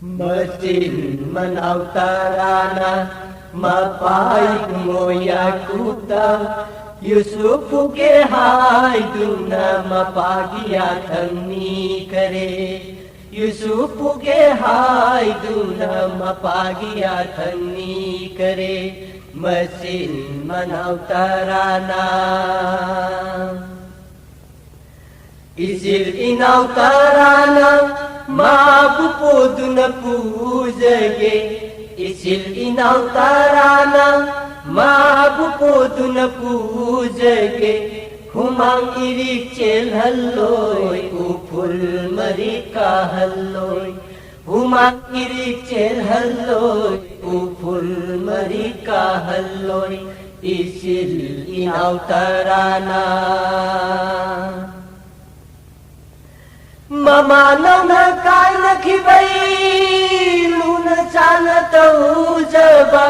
Mesin menautarana mapai moya kuta Yusuf के हाय दुना मपागिया थंगनी करे यूसुफ के हाय दुना मपागिया थंगनी करे मसिन मनौताराना इसिल इनौताराना माबु पोदुन पूजगे इसिल इनौताराना माबु पोदुन पूजगे हुमांग इरिक चेल हल्लोय उफुल मरिका हल्लोय हुमांग इरिक चेल हल्लोय उफुल मरिका हल्लोय इसिल इनौताराना ममा नौना काय नखिबै लुन चालतौ जबा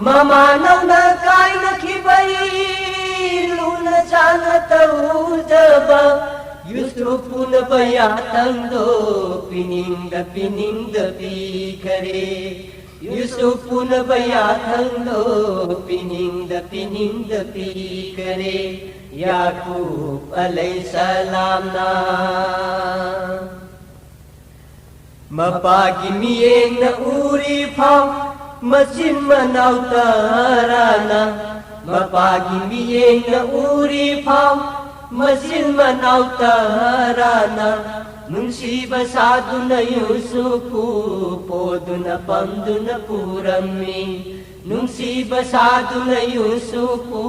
ममा नौना काय नखिबै लुन चालतौ जबा यूसुफुन बया तंदो पिनिंग पीखरे यूसुफुन बया तंदो पिनिंग पीखरे याकूब अलैहिस्सलाम ना मपागी मियेंग न उरी फाव मसिन मनौताराना मपागी मियेंग न उरी फाव मसिन मनौताराना नुंसीबा सादुन यूसुफु पोदुन पंदुन पुरम्मी नुंसीबा सादुन यूसुफु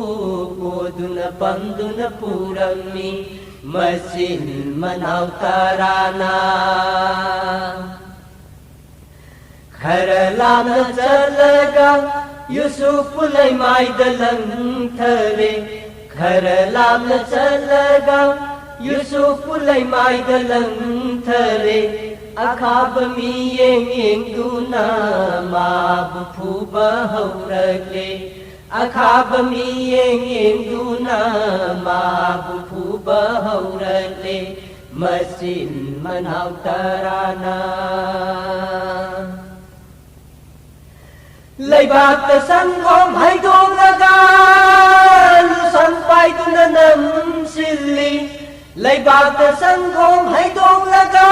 पोदुन पंदुन पुरम्मी मसिन मनौताराना खरलाम चलगा यूसुफ लय माइदलं थरे खरलाम चलगा यूसुफ लय माइदलं थरे अखाब मियेंग दुना माब फुबा हौरगे अखाब मियेंग दुना माब फुबा हौरगे मसिन मनौताराना लैबाक संगोम हैदोंगा संपाइदुन नमसिल्ली लैबाक संगोम हैदोंगा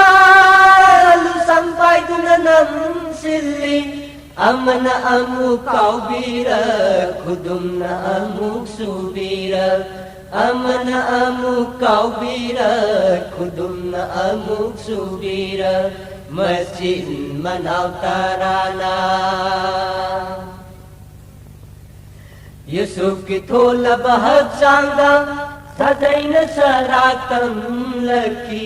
संपाइदुन नमसिल्ली अमन अमुक काउबीर खुदुम अमुक सुबीर अमन अमुक काउबीर खुदुम अमुक सुबीर मसिन मनौताराना यूसुफ की थोल बहक चांगा सदैन सरातम लकी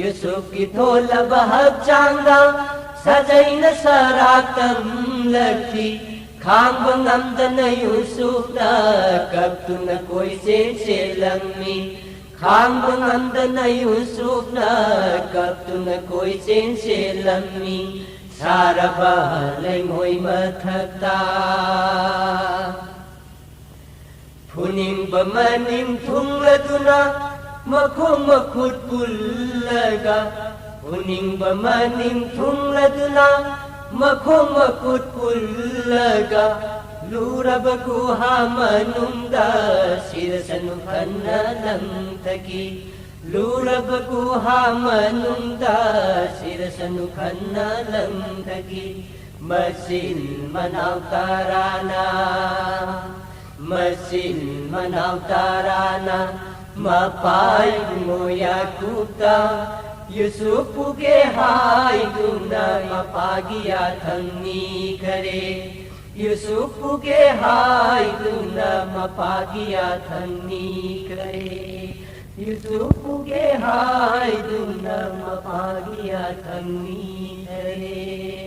यूसुफ की थोल बहक चांगा सदैन सरातम लकी खांब नमदन यूसुफ ना कब तुन कोई से लम्मी खांब नमदन यूसुफ ना कब तुन कोई से लम्मी सारा बहलै मोई मथता फुनिंग बमनिंग थुंगलदुना मखोंग मखुद पुल्लगा फुनिंग बमनिंग थुंगलदुना मखोंग मखुद पुल्लगा लूरब गुहा मनुंदा सिरसनु खन्ना लंतकी लूरब गुहा मनुंदा सिरसनु खन्ना लंतकी मसिन मनौताराना मसिन मनौताराना मपाई मोया कुता यूसुफ के हाय दुना मपागिया थंगनी करे यूसुफ के हाय दुना मपागिया थंगनी करे यूसुफ के हाय दुना मपागिया थंगनी करे।